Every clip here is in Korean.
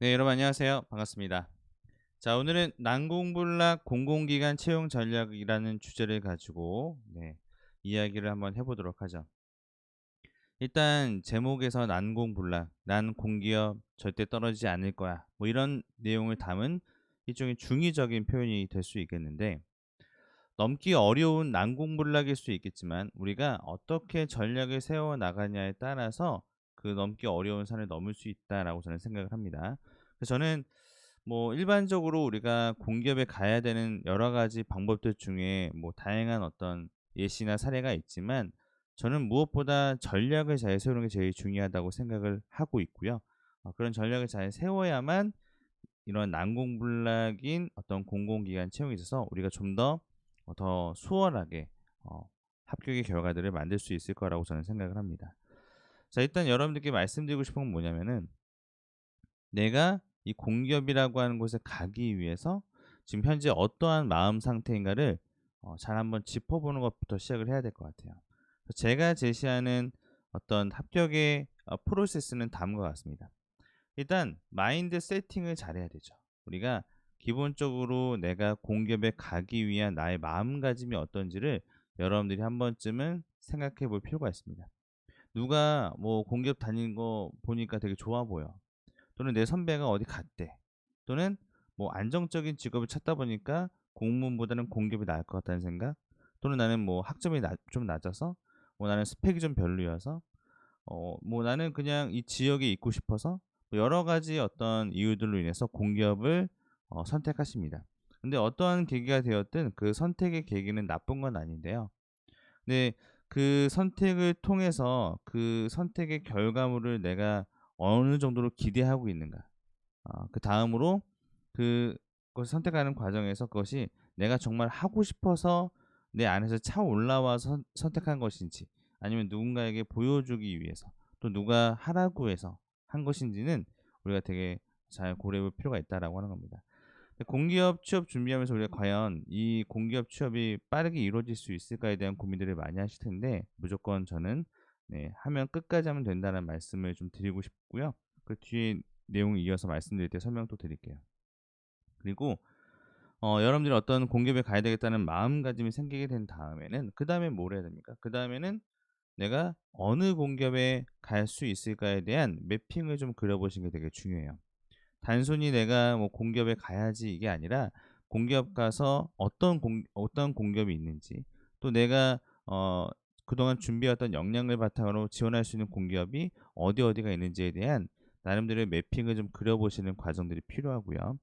네, 여러분 안녕하세요. 반갑습니다. 자, 오늘은 난공불락 공공기관 채용 전략이라는 주제를 가지고 이야기를 한번 해보도록 하죠. 일단 제목에서 난공불락, 난 공기업 절대 떨어지지 않을 거야. 뭐 이런 내용을 담은 일종의 중의적인 표현이 될 수 있겠는데 넘기 어려운 난공불락일 수 있겠지만 우리가 어떻게 전략을 세워 나가냐에 따라서 그 넘기 어려운 산을 넘을 수 있다라고 저는 생각을 합니다. 그래서 저는 뭐 일반적으로 우리가 공기업에 가야 되는 여러 가지 방법들 중에 뭐 다양한 어떤 예시나 사례가 있지만 저는 무엇보다 전략을 잘 세우는 게 제일 중요하다고 생각을 하고 있고요. 그런 전략을 잘 세워야만 이런 난공불락인 어떤 공공기관 채용에 있어서 우리가 좀 더 수월하게 합격의 결과들을 만들 수 있을 거라고 저는 생각을 합니다. 자, 일단 여러분들께 말씀드리고 싶은 건 뭐냐면은 내가 이 공기업이라고 하는 곳에 가기 위해서 지금 현재 어떠한 마음 상태인가를 잘 한번 짚어보는 것부터 시작을 해야 될 것 같아요. 그래서 제가 제시하는 어떤 합격의 프로세스는 다음과 같습니다. 일단 마인드 세팅을 잘해야 되죠. 우리가 기본적으로 내가 공기업에 가기 위한 나의 마음가짐이 어떤지를 여러분들이 한 번쯤은 생각해 볼 필요가 있습니다. 누가 뭐 공기업 다니는 거 보니까 되게 좋아 보여. 또는 내 선배가 어디 갔대. 또는 뭐 안정적인 직업을 찾다 보니까 공무원보다는 공기업이 나을 것 같다는 생각. 또는 나는 뭐 학점이 좀 낮아서 뭐 나는 스펙이 좀 별로여서 뭐 나는 그냥 이 지역에 있고 싶어서 뭐 여러 가지 어떤 이유들로 인해서 공기업을 선택하십니다. 근데 어떠한 계기가 되었든 그 선택의 계기는 나쁜 건 아닌데요. 근데 그 선택을 통해서 그 선택의 결과물을 내가 어느 정도로 기대하고 있는가. 그다음으로 그것을 선택하는 과정에서 그것이 내가 정말 하고 싶어서 내 안에서 차올라와서 선택한 것인지 아니면 누군가에게 보여주기 위해서 또 누가 하라고 해서 한 것인지는 우리가 되게 잘 고려해 볼 필요가 있다라고 하는 겁니다. 근데 공기업 취업 준비하면서 우리가 과연 이 공기업 취업이 빠르게 이루어질 수 있을까에 대한 고민들을 많이 하실 텐데 무조건 저는 하면 끝까지 하면 된다는 말씀을 좀 드리고 싶고요. 그 뒤에 내용을 이어서 말씀드릴 때 설명도 드릴게요. 그리고 여러분들이 어떤 공기업에 가야 되겠다는 마음가짐이 생기게 된 다음에는 그다음에 뭘 해야 됩니까? 그다음에는 내가 어느 공기업에 갈 수 있을까에 대한 매핑을 좀 그려 보시는 게 되게 중요해요. 단순히 내가 뭐 공기업에 가야지 이게 아니라 공기업 가서 어떤 공기업이 있는지 또 내가 그동안 준비해왔던 역량을 바탕으로 지원할 수 있는 공기업이 어디가 있는지에 대한 나름대로의 매핑을 좀 그려 보시는 과정들이 필요하고요.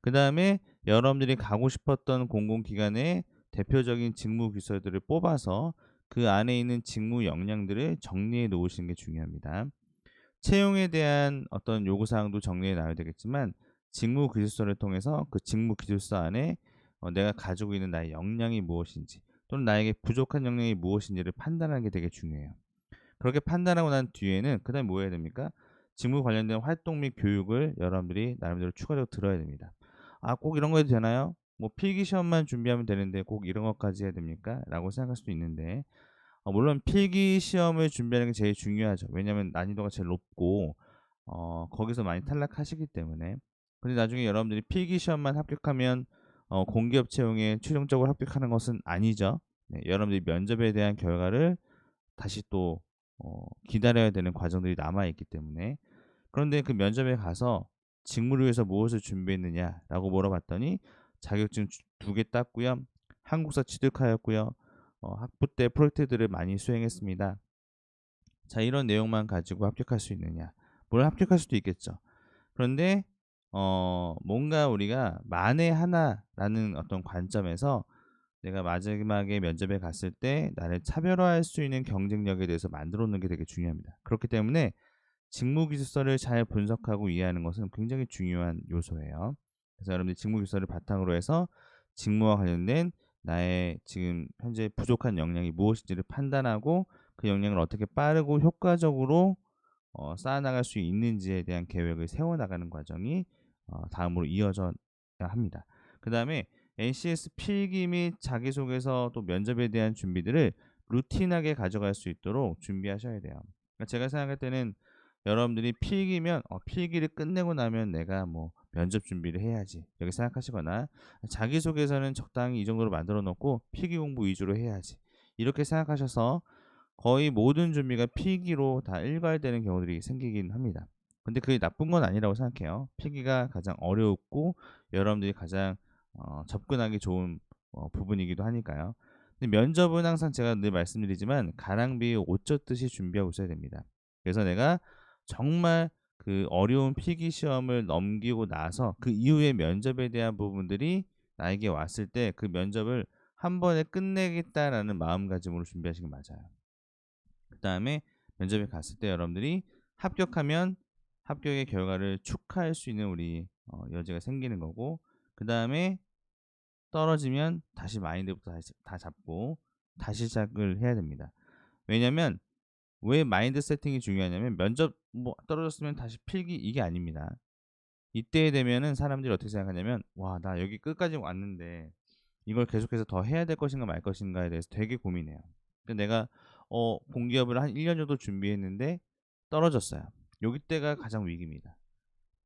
그다음에 여러분들이 가고 싶었던 공공기관의 대표적인 직무 기술들을 뽑아서 그 안에 있는 직무 역량들을 정리해 놓으시는 게 중요합니다. 채용에 대한 어떤 요구 사항도 정리해 놔야 되겠지만 직무 기술서를 통해서 그 직무 기술서 안에 내가 가지고 있는 나의 역량이 무엇인지 또는 나에게 부족한 역량이 무엇인지를 판단하는 게 되게 중요해요. 그렇게 판단하고 난 뒤에는 그다음에 뭐 해야 됩니까? 직무 관련된 활동 및 교육을 여러분들이 나름대로 추가적으로 들어야 됩니다. '아 꼭 이런 거 해도 되나요? 뭐 필기 시험만 준비하면 되는데 꼭 이런 것까지 해야 됩니까?' 라고 생각할 수도 있는데 물론 필기 시험을 준비하는 게 제일 중요하죠. 왜냐하면 난이도가 제일 높고 거기서 많이 탈락하시기 때문에. 근데 나중에 여러분들이 필기 시험만 합격하면 공기업 채용에 최종적으로 합격하는 것은 아니죠. 네, 여러분들이 면접에 대한 결과를 다시 또 기다려야 되는 과정들이 남아 있기 때문에. 그런데 그 면접에 가서 "직무를 위해서 무엇을 준비했느냐?"라고 물어봤더니 자격증 2개 땄고요. 한국사 취득하였고요. 학부 때 프로젝트들을 많이 수행했습니다. 자, 이런 내용만 가지고 합격할 수 있느냐? 물론 합격할 수도 있겠죠. 그런데 뭔가 우리가 만에 하나라는 어떤 관점에서 내가 마지막에 면접에 갔을 때 나를 차별화할 수 있는 경쟁력에 대해서 만들어 놓는 게 되게 중요합니다. 그렇기 때문에 직무 기술서를 잘 분석하고 이해하는 것은 굉장히 중요한 요소예요. 그래서 여러분들이 직무 기술서를 바탕으로 해서 직무와 관련된 나의 지금 현재 부족한 역량이 무엇인지를 판단하고 그 역량을 어떻게 빠르고 효과적으로 쌓아나갈 수 있는지에 대한 계획을 세워나가는 과정이 다음으로 이어져야 합니다. 그다음에 NCS 필기 및 자기소개서 또 면접에 대한 준비들을 루틴하게 가져갈 수 있도록 준비하셔야 돼요. 그러니까 제가 생각할 때는 여러분들이 필기면 필기를 끝내고 나면 내가 뭐 면접 준비를 해야지 이렇게 생각하시거나, 자기소개서는 적당히 이 정도로 만들어 놓고 필기 공부 위주로 해야지 이렇게 생각하셔서 거의 모든 준비가 필기로 다 일괄되는 경우들이 생기긴 합니다. 근데 그게 나쁜 건 아니라고 생각해요. 필기가 가장 어렵고 여러분들이 가장 접근하기 좋은 부분이기도 하니까요. 근데 면접은 항상 제가 늘 말씀드리지만 가랑비에 옷 젖듯이 준비하고 있어야 됩니다. 그래서 내가 정말 그 어려운 필기 시험을 넘기고 나서 그 이후에 면접에 대한 부분들이 나에게 왔을 때 그 면접을 한 번에 끝내겠다라는 마음가짐으로 준비하시는 게 맞아요. 그다음에 면접에 갔을 때 여러분들이 합격하면 합격의 결과를 축하할 수 있는 우리 여지가 생기는 거고, 그다음에 떨어지면 다시 마인드부터 다시 다 잡고 다시 시작을 해야 됩니다. 왜냐면 왜 마인드 세팅이 중요하냐면 면접 뭐 떨어졌으면 다시 필기 이게 아닙니다. 이때 되면은 사람들이 어떻게 생각하냐면 '와 나 여기 끝까지 왔는데 이걸 계속해서 더 해야 될 것인가 말 것인가에 대해서 되게 고민해요.' 근데 내가 공기업을 한 1년 정도 준비했는데 떨어졌어요. 요기 때가 가장 위기입니다.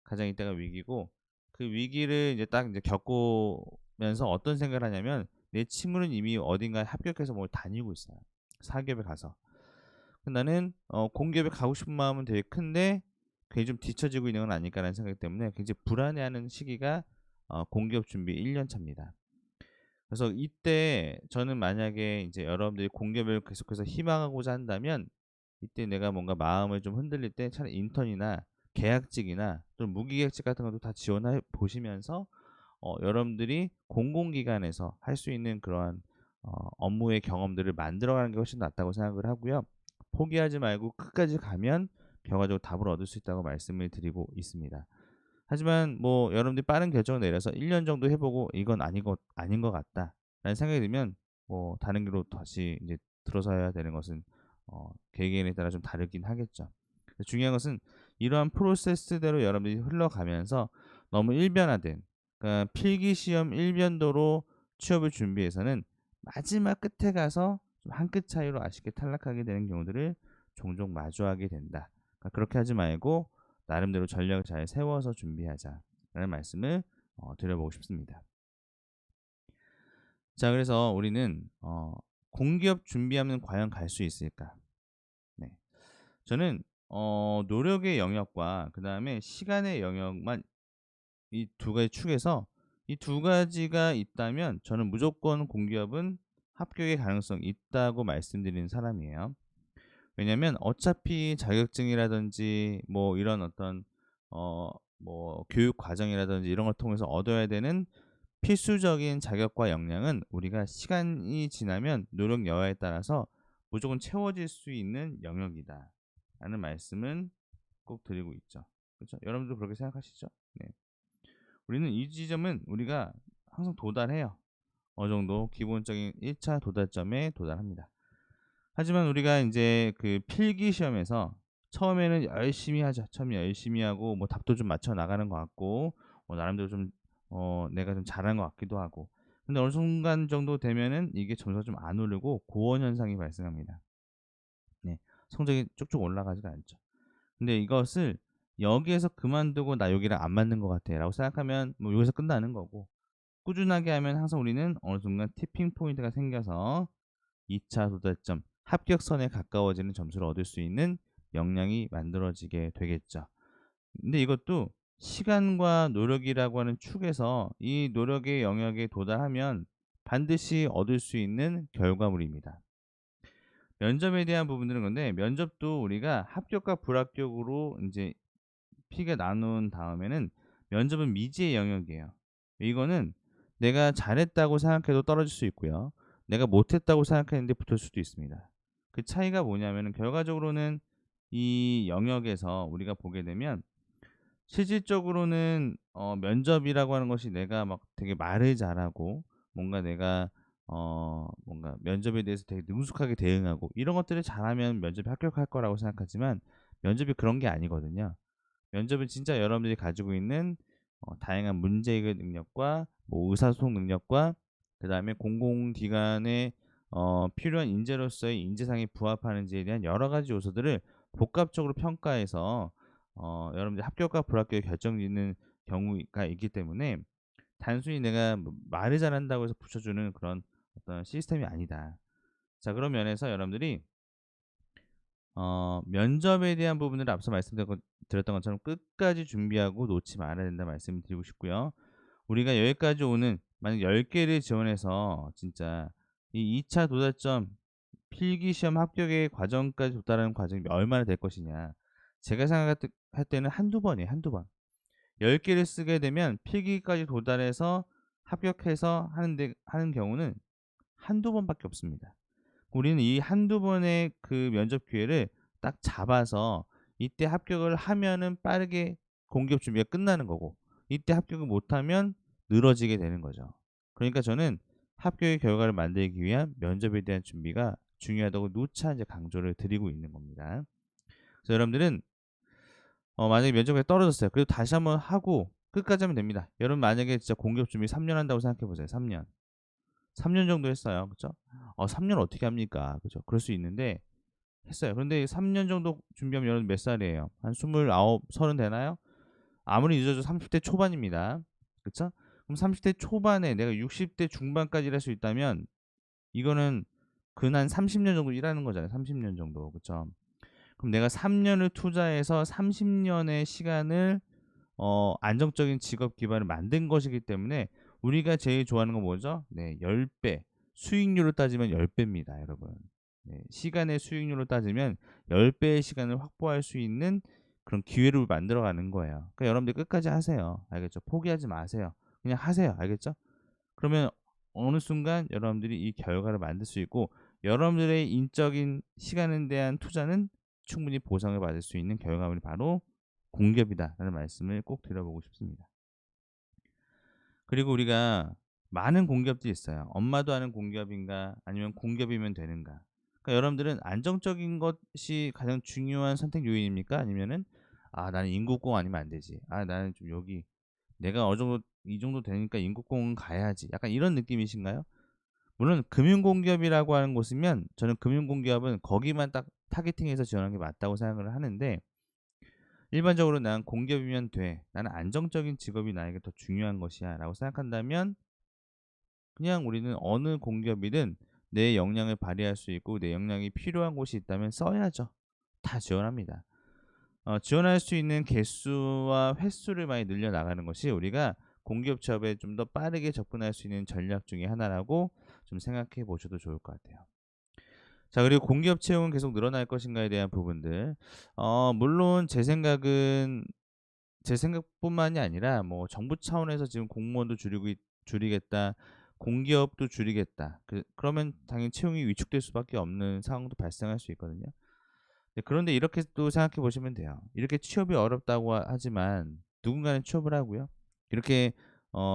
가장 이때가 위기고, 그 위기를 이제 딱 이제 겪으면서 어떤 생각을 하냐면 내 친구는 이미 어딘가에 합격해서 뭘 다니고 있어요, 사기업에 가서. 나는 공기업에 가고 싶은 마음은 되게 큰데 괜히 좀 뒤처지고 있는 건 아닐까라는 생각 때문에 굉장히 불안해하는 시기가 공기업 준비 1년 차입니다. 그래서 이때 저는 만약에 이제 여러분들이 공기업을 계속해서 희망하고자 한다면 이때 내가 뭔가 마음을 좀 흔들릴 때 차라리 인턴이나 계약직이나 또 무기계약직 같은 것도 다 지원해 보시면서 여러분들이 공공기관에서 할 수 있는 그러한 업무의 경험들을 만들어가는 게 훨씬 낫다고 생각을 하고요. 포기하지 말고 끝까지 가면 결과적으로 답을 얻을 수 있다고 말씀을 드리고 있습니다. 하지만 뭐 여러분들이 빠른 결정을 내려서 1년 정도 해 보고 '이건 아닌 것 같다.'라는 생각이 들면 뭐 다른 길로 다시 이제 들어서야 되는 것은 개개인에 따라 좀 다르긴 하겠죠. 중요한 것은 이러한 프로세스대로 여러분들이 흘러가면서 너무 일변화된, 그러니까 필기 시험 일변도로 취업을 준비해서는 마지막 끝에 가서 좀 한 끗 차이로 아쉽게 탈락하게 되는 경우들을 종종 마주하게 된다. 그러니까 그렇게 하지 말고 나름대로 전략을 잘 세워서 준비하자라는 말씀을 드려보고 싶습니다. 자, 그래서 우리는 공기업 준비하면 과연 갈 수 있을까? 네. 저는 노력의 영역과 그다음에 시간의 영역만, 이 두 가지 축에서 이 두 가지가 있다면 저는 무조건 공기업은 합격의 가능성이 있다고 말씀드리는 사람이에요. 왜냐면 어차피 자격증이라든지 뭐 이런 어떤 뭐 교육 과정이라든지 이런 걸 통해서 얻어야 되는 필수적인 자격과 역량은 우리가 시간이 지나면 노력 여하에 따라서 무조건 채워질 수 있는 영역이다라는 말씀은 꼭 드리고 있죠. 그렇죠? 여러분도 그렇게 생각하시죠? 네. 우리는 이 지점은 우리가 항상 도달해요. 어느 정도 기본적인 1차 도달점에 도달합니다. 하지만 우리가 인제 그 필기 시험에서 처음에는 열심히 하죠. 처음에 열심히 하고 뭐 답도 좀 맞춰 나가는 것 같고 나름대로 좀 내가 좀 잘하는 것 같기도 하고. 근데 어느 순간 정도 되면은 이게 점수가 좀 안 오르고 고원 현상이 발생합니다. 네. 성적이 쭉쭉 올라가지가 않죠. 근데 이것을 여기에서 그만두고 '나 여기랑 안 맞는 것 같아.'라고 생각하면 뭐 여기서 끝나는 거고, 꾸준하게 하면 항상 우리는 어느 순간 티핑 포인트가 생겨서 2차 도달점, 합격선에 가까워지는 점수를 얻을 수 있는 역량이 만들어지게 되겠죠. 근데 이것도 시간과 노력이라고 하는 축에서 이 노력의 영역에 도달하면 반드시 얻을 수 있는 결과물입니다. 면접에 대한 부분들은 근데 면접도 우리가 합격과 불합격으로 인제 피가 나눈 다음에는 면접은 미지의 영역이에요. 이거는 내가 잘했다고 생각해도 떨어질 수 있고요. 내가 못했다고 생각했는데 붙을 수도 있습니다. 그 차이가 뭐냐면은 결과적으로는 이 영역에서 우리가 보게 되면 실질적으로는 면접이라고 하는 것이 내가 막 되게 말을 잘하고 뭔가 내가 뭔가 면접에 대해서 되게 능숙하게 대응하고 이런 것들을 잘하면 면접에 합격할 거라고 생각하지만 면접이 그런 게 아니거든요. 면접은 진짜 여러분들이 가지고 있는 다양한 문제 해결 능력과 뭐 의사소통 능력과 그다음에 공공기관에 필요한 인재로서의 인재상에 부합하는지에 대한 여러 가지 요소들을 복합적으로 평가해서 여러분들 합격과 불합격이 결정짓는 경우가 있기 때문에 단순히 내가 뭐 말을 잘한다고 해서 붙여주는 그런 어떤 시스템이 아니다. 자, 그런 면에서 여러분들이 면접에 대한 부분을 앞서 드렸던 것처럼 끝까지 준비하고 놓지 말아야 된다 말씀을 드리고 싶고요. 우리가 여기까지 오는 만약 10 개를 지원해서 진짜 이 2차 도달점 필기 시험 합격의 과정까지 도달하는 과정이 얼마나 될 것이냐. 제가 생각할 때는 한두 번이에요, 한두 번. 10 개를 쓰게 되면 필기까지 도달해서 합격해서 하는 경우는 한두 번밖에 없습니다. 우리는 이 한두 번의 그 면접 기회를 딱 잡아서 이때 합격을 하면은 빠르게 공기업 준비가 끝나는 거고, 이때 합격을 못하면 늘어지게 되는 거죠. 그러니까 저는 합격의 결과를 만들기 위한 면접에 대한 준비가 중요하다고 누차 이제 강조를 드리고 있는 겁니다. 그래서 여러분들은 만약에 면접에 떨어졌어요. 그래도 다시 한번 하고 끝까지 하면 됩니다. 여러분 만약에 진짜 공기업 준비 3년 한다고 생각해 보세요. 3 년. 3년 정도 했어요. 그죠? 3년 어떻게 합니까? 그죠? 그럴 수 있는데 했어요. 그런데 3년 정도 준비하면 여러분 몇 살이에요? 한 29, 30 되나요? 아무리 늦어도 30대 초반입니다. 그쵸? 그럼 30대 초반에 내가 60대 중반까지 일할 수 있다면 이거는 근 30년 정도 일하는 거잖아요. 30년 정도. 그쵸? 그럼 내가 3 년을 투자해서 30 년의 시간을 안정적인 직업 기반을 만든 것이기 때문에 우리가 제일 좋아하는 건 뭐죠? 네, 10 배. 수익률로 따지면 10 배입니다, 여러분. 네, 시간의 수익률로 따지면 10 배의 시간을 확보할 수 있는 그런 기회를 만들어 가는 거예요. 그러니까 여러분들 끝까지 하세요. 알겠죠? 포기하지 마세요. 그냥 하세요. 알겠죠? 그러면 어느 순간 여러분들이 이 결과를 만들 수 있고 여러분들의 인적인 시간에 대한 투자는 충분히 보상을 받을 수 있는 결과물이 바로 공기업이다라는 말씀을 꼭 드려보고 싶습니다. 그리고 우리가 많은 공기업들이 있어요. 엄마도 아는 공기업인가 아니면 공기업이면 되는가. 그러니까 여러분들은 안정적인 것이 가장 중요한 선택 요인입니까? 아니면은 나는 인국공 아니면 안 되지. 나는 좀 여기 내가 어느 정도 이 정도 되니까 인국공은 가야지. 약간 이런 느낌이신가요? 물론 금융공기업이라고 하는 곳이면 저는 금융공기업은 거기만 딱 타겟팅해서 지원하는 게 맞다고 생각을 하는데 일반적으로 '난 공기업이면 돼. 나는 안정적인 직업이 나에게 더 중요한 것이야.'라고 생각한다면 그냥 우리는 어느 공기업이든 내 역량을 발휘할 수 있고 내 역량이 필요한 곳이 있다면 써야죠. 다 지원합니다. 지원할 수 있는 개수와 횟수를 많이 늘려 나가는 것이 우리가 공기업 취업에 좀 더 빠르게 접근할 수 있는 전략 중에 하나라고 좀 생각해 보셔도 좋을 것 같아요. 자, 그리고 공기업 채용은 계속 늘어날 것인가에 대한 부분들. 물론 제 생각뿐만이 아니라 뭐 정부 차원에서 지금 공무원도 줄이겠다. 공기업도 줄이겠다. 그러면 당연히 채용이 위축될 수밖에 없는 상황도 발생할 수 있거든요. 네, 그런데 이렇게 또 생각해 보시면 돼요. 이렇게 취업이 어렵다고 하지만 누군가는 취업을 하고요. 이렇게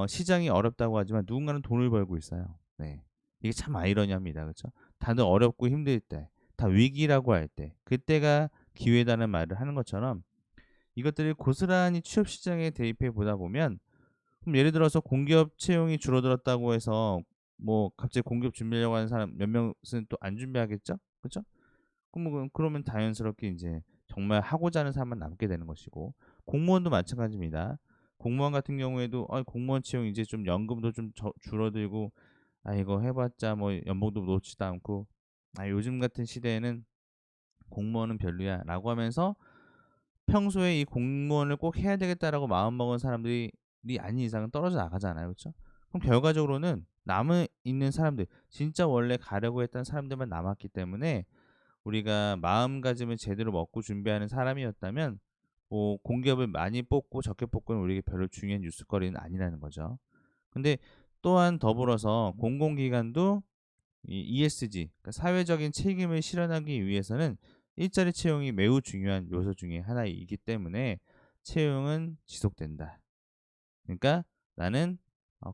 시장이 어렵다고 하지만 누군가는 돈을 벌고 있어요. 네. 이게 참 아이러니합니다. 그렇죠? 다들 어렵고 힘들 때, 다 위기라고 할 때, 그때가 기회다는 말을 하는 것처럼 이것들을 고스란히 취업 시장에 대입해 보다 보면 그럼 예를 들어서 공기업 채용이 줄어들었다고 해서 뭐 갑자기 공기업 준비하려고 하는 사람 몇 명은 또 안 준비하겠죠? 그죠? 그러면 자연스럽게 인제 정말 하고자 하는 사람만 남게 되는 것이고 공무원도 마찬가지입니다. 공무원 같은 경우에도 공무원 채용 이제 좀 연금도 좀 줄어들고 이거 해 봤자 뭐 연봉도 높지도 않고 요즘 같은 시대에는 공무원은 별로야.'라고 하면서 평소에 '이 공무원을 꼭 해야 되겠다.'라고 마음먹은 사람들이 아닌 이상은 떨어져 나가잖아요. 그쵸? 그럼 결과적으로는 남아 있는 사람들 진짜 원래 가려고 했던 사람들만 남았기 때문에 우리가 마음가짐을 제대로 먹고 준비하는 사람이었다면 뭐 공기업을 많이 뽑고 적게 뽑고는 우리에게 별로 중요한 뉴스거리는 아니라는 거죠. 근데 또한 더불어서 공공기관도 이 ESG 그러니까 사회적인 책임을 실현하기 위해서는 일자리 채용이 매우 중요한 요소 중에 하나이기 때문에 채용은 지속된다. 그러니까 나는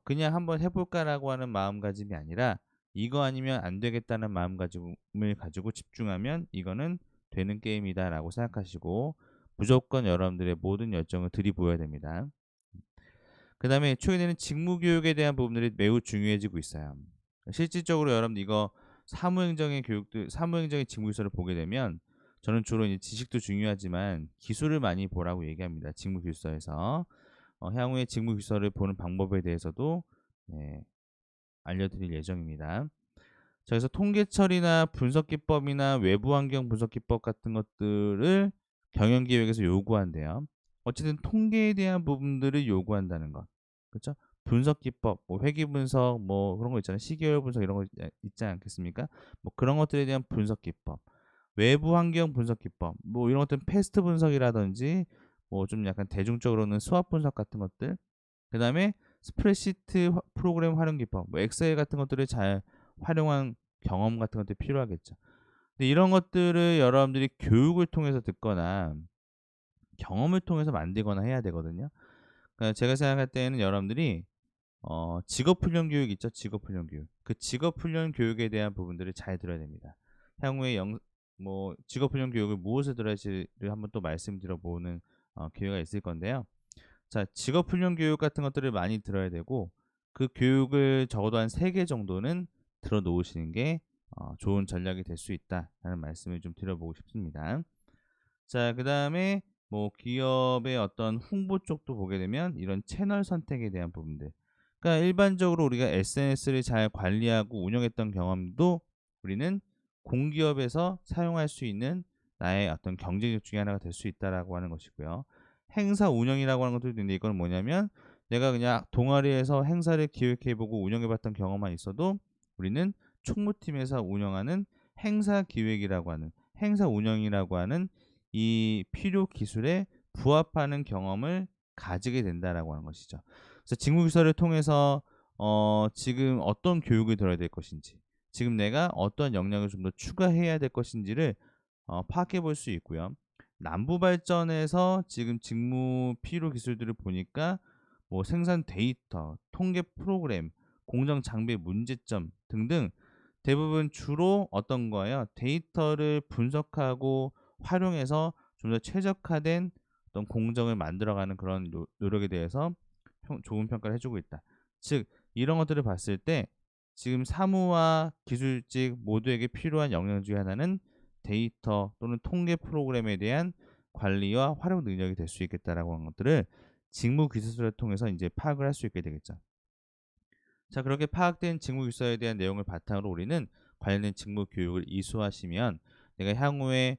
그냥 '한번 해 볼까.'라고 하는 마음가짐이 아니라 '이거 아니면 안 되겠다.'는 마음가짐을 가지고 집중하면 '이거는 되는 게임이다.'라고 생각하시고 무조건 여러분들의 모든 열정을 들이부어야 됩니다. 그다음에 초기에는 직무 교육에 대한 부분들이 매우 중요해지고 있어요. 실질적으로 여러분들 이거 사무행정의 직무 교서를 보게 되면 저는 주로 이제 지식도 중요하지만 기술을 많이 보라고 얘기합니다. 직무규서에서. 향후에 직무규서를 보는 방법에 대해서도 예, 알려드릴 예정입니다. 자, 그래서 통계처리나 분석기법이나 외부환경 분석기법 같은 것들을 경영기획에서 요구한대요. 어쨌든 통계에 대한 부분들을 요구한다는 것. 그렇죠? 분석기법, 뭐 회귀분석, 뭐 그런 거 있잖아요. 시계열 분석 이런 거 있지 않겠습니까? 뭐 그런 것들에 대한 분석기법, 외부환경 분석기법, 뭐 이런 것들은 패스트 분석이라든지 뭐 좀 약간 대중적으로는 수학 분석 같은 것들, 그 다음에 스프레시트 프로그램 활용 기법, 뭐 엑셀 같은 것들을 잘 활용한 경험 같은 것들이 필요하겠죠. 근데 이런 것들을 여러분들이 교육을 통해서 듣거나 경험을 통해서 만들거나 해야 되거든요. 그러니까 제가 생각할 때는 여러분들이 직업훈련 교육 있죠? 직업훈련 교육. 그 직업훈련 교육에 대한 부분들을 잘 들어야 됩니다. 향후에 뭐 직업훈련 교육을 무엇에 들어야지를 한번 또 말씀드려 보는 기회가 있을 건데요. 자, 직업훈련 교육 같은 것들을 많이 들어야 되고 그 교육을 적어도 한 3개 정도는 들어 놓으시는 게 좋은 전략이 될 수 있다라는 말씀을 좀 드려보고 싶습니다. 자, 그다음에 뭐 기업의 어떤 홍보 쪽도 보게 되면 이런 채널 선택에 대한 부분들. 그러니까 일반적으로 우리가 SNS를 잘 관리하고 운영했던 경험도 우리는 공기업에서 사용할 수 있는 나의 어떤 경쟁력 중에 하나가 될 수 있다라고 하는 것이고요. 행사 운영이라고 하는 것도 있는데 이건 뭐냐면 내가 그냥 동아리에서 행사를 기획해보고 운영해봤던 경험만 있어도 우리는 총무팀에서 운영하는 행사 기획이라고 하는 행사 운영이라고 하는 이 필요 기술에 부합하는 경험을 가지게 된다라고 하는 것이죠. 그래서 직무규서를 통해서 지금 어떤 교육을 들어야 될 것인지, 지금 내가 어떤 역량을 좀 더 추가해야 될 것인지를 파악해 볼 수 있고요. 남부 발전에서 지금 직무 필요 기술들을 보니까 뭐 생산 데이터, 통계 프로그램, 공정 장비 문제점 등등 대부분 주로 어떤 거예요? 데이터를 분석하고 활용해서 좀 더 최적화된 어떤 공정을 만들어가는 그런 노력에 대해서 좋은 평가를 해주고 있다. 즉 이런 것들을 봤을 때 지금 사무와 기술직 모두에게 필요한 역량 중에 하나는 데이터 또는 통계 프로그램에 대한 관리와 활용 능력이 될 수 있겠다라고 하는 것들을 직무 기술을 통해서 이제 파악을 할 수 있게 되겠죠. 자, 그렇게 파악된 직무 기술에 대한 내용을 바탕으로 우리는 관련된 직무 교육을 이수하시면 내가 향후에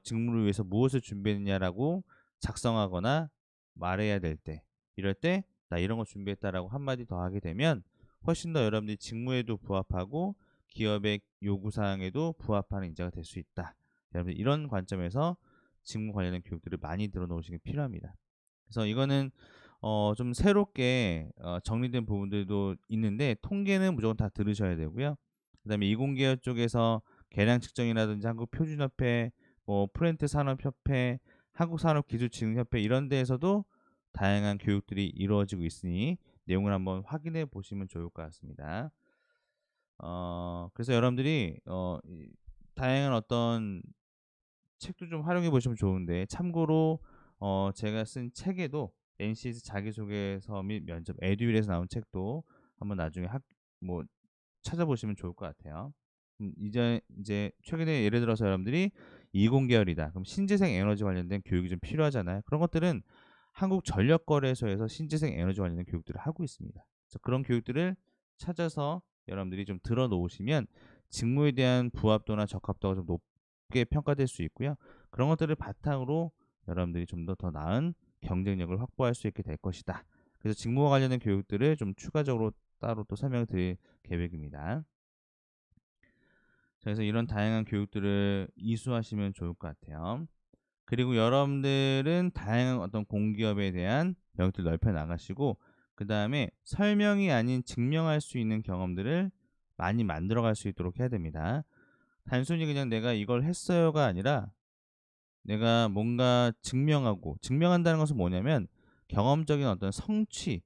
직무를 위해서 무엇을 준비했냐라고 작성하거나 말해야 될 때, 이럴 때 나 이런 거 준비했다라고 한마디 더 하게 되면 훨씬 더 여러분들이 직무에도 부합하고 기업의 요구사항에도 부합하는 인재가 될 수 있다. 여러분 이런 관점에서 직무 관련된 교육들을 많이 들어놓으시는 게 필요합니다. 그래서 이거는 좀 새롭게 정리된 부분들도 있는데 통계는 무조건 다 들으셔야 되고요. 그다음에 이공계열 쪽에서 계량 측정이라든지 한국표준협회, 뭐 프렌트산업협회, 한국산업기술진흥협회 이런 데에서도 다양한 교육들이 이루어지고 있으니 내용을 한번 확인해 보시면 좋을 것 같습니다. 그래서 여러분들이 다양한 어떤 책도 좀 활용해 보시면 좋은데 참고로 제가 쓴 책에도 NCS 자기소개서 및 면접 에듀윌에서 나온 책도 한번 나중에 뭐 찾아보시면 좋을 것 같아요. 이제 최근에 예를 들어서 여러분들이 이공계열이다. 그럼 신재생 에너지 관련된 교육이 좀 필요하잖아요. 그런 것들은 한국전력거래소에서 신재생 에너지 관련된 교육들을 하고 있습니다. 그래서 그런 교육들을 찾아서 여러분들이 좀 들어 놓으시면 직무에 대한 부합도나 적합도가 좀 높게 평가될 수 있고요. 그런 것들을 바탕으로 여러분들이 좀 더 나은 경쟁력을 확보할 수 있게 될 것이다. 그래서 직무와 관련된 교육들을 좀 추가적으로 따로 또 설명을 드릴 계획입니다. 그래서 이런 다양한 교육들을 이수하시면 좋을 것 같아요. 그리고 여러분들은 다양한 어떤 공기업에 대한 영역들 넓혀 나가시고 그 다음에 설명이 아닌 증명할 수 있는 경험들을 많이 만들어 갈 수 있도록 해야 됩니다. 단순히 그냥 내가 이걸 했어요가 아니라 내가 뭔가 증명한다는 것은 뭐냐면 경험적인 어떤 성취,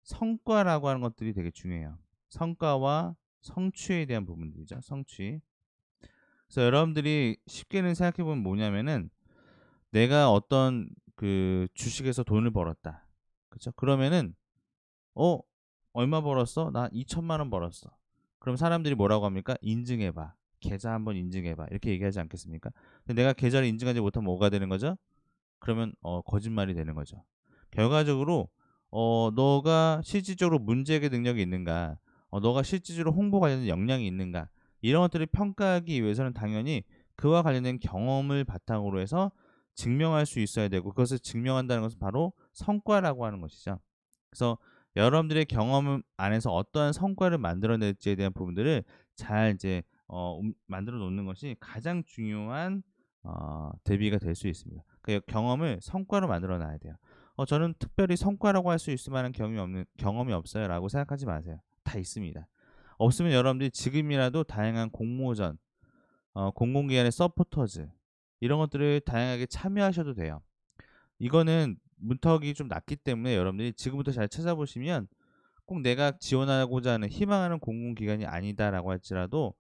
성과라고 하는 것들이 되게 중요해요. 성과와 성취에 대한 부분들이죠. 성취. 그래서 여러분들이 쉽게는 생각해 보면 뭐냐면은 내가 어떤 그 주식에서 돈을 벌었다. 그쵸? 그러면은 얼마 벌었어? 나 2천만 원 벌었어. 그럼 사람들이 뭐라고 합니까? 인증해 봐. 계좌 한번 인증해 봐." 이렇게 얘기하지 않겠습니까? 근데 내가 계좌를 인증하지 못하면 뭐가 되는 거죠? 그러면 거짓말이 되는 거죠. 결과적으로 너가 실질적으로 문제해결 능력이 있는가, 너가 실질적으로 홍보 관련된 역량이 있는가, 이런 것들을 평가하기 위해서는 당연히 그와 관련된 경험을 바탕으로 해서 증명할 수 있어야 되고, 그것을 증명한다는 것은 바로 성과라고 하는 것이죠. 그래서 여러분들의 경험 안에서 어떠한 성과를 만들어낼지에 대한 부분들을 잘 이제 만들어 놓는 것이 가장 중요한 대비가 될 수 있습니다. 그 경험을 성과로 만들어 놔야 돼요. 저는 특별히 성과라고 할 수 있을 만한 경험이 없어요라고 생각하지 마세요. 다 있습니다. 없으면 여러분들이 지금이라도 다양한 공모전, 공공기관의 서포터즈, 이런 것들을 다양하게 참여하셔도 돼요. 이거는 문턱이 좀 낮기 때문에 여러분들이 지금부터 잘 찾아보시면, 꼭 내가 지원하고자 하는 희망하는 공공기관이 아니다라고 할지라도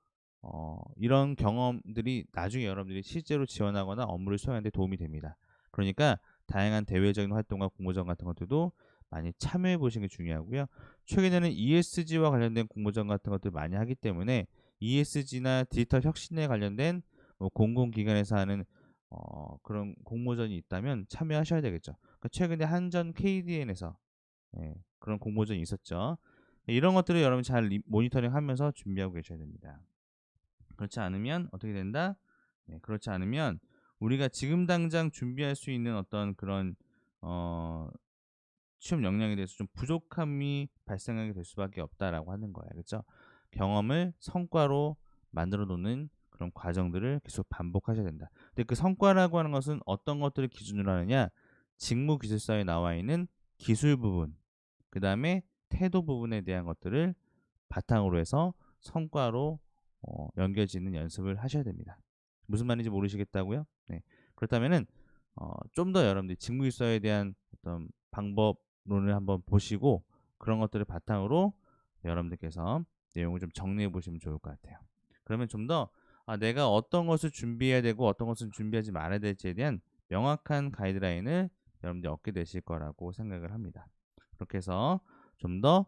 이런 경험들이 나중에 여러분들이 실제로 지원하거나 업무를 수행하는 데 도움이 됩니다. 그러니까 다양한 대외적인 활동과 공모전 같은 것들도 많이 참여해 보시는 게 중요하고요. 최근에는 ESG와 관련된 공모전 같은 것들 많이 하기 때문에 ESG나 디지털 혁신에 관련된 공공기관에서 하는 그런 공모전이 있다면 참여하셔야 되겠죠. 그러니까 최근에 한전 KDN에서 그런 공모전이 있었죠. 이런 것들을 여러분 잘 모니터링하면서 준비하고 계셔야 됩니다. 그렇지 않으면 어떻게 된다? 그렇지 않으면 우리가 지금 당장 준비할 수 있는 어떤 그런 어 취업 역량에 대해서 좀 부족함이 발생하게 될 수밖에 없다라고 하는 거예요. 그렇죠? 경험을 성과로 만들어 놓는 그런 과정들을 계속 반복하셔야 된다. 근데 그 성과라고 하는 것은 어떤 것들을 기준으로 하느냐? 직무 기술서에 나와 있는 기술 부분, 그다음에 태도 부분에 대한 것들을 바탕으로 해서 성과로 연결짓는 연습을 하셔야 됩니다. 무슨 말인지 모르시겠다고요? 네. 그렇다면은 좀 더 여러분들이 직무일서에 대한 어떤 방법론을 한번 보시고, 그런 것들을 바탕으로 여러분들께서 내용을 좀 정리해 보시면 좋을 것 같아요. 그러면 좀 더 내가 어떤 것을 준비해야 되고 어떤 것은 준비하지 말아야 될지에 대한 명확한 가이드라인을 여러분들이 얻게 되실 거라고 생각을 합니다. 그렇게 해서 좀 더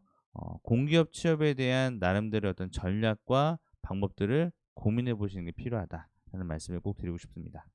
공기업 취업에 대한 나름대로의 어떤 전략과 방법들을 고민해 보시는 게 필요하다라는 말씀을 꼭 드리고 싶습니다.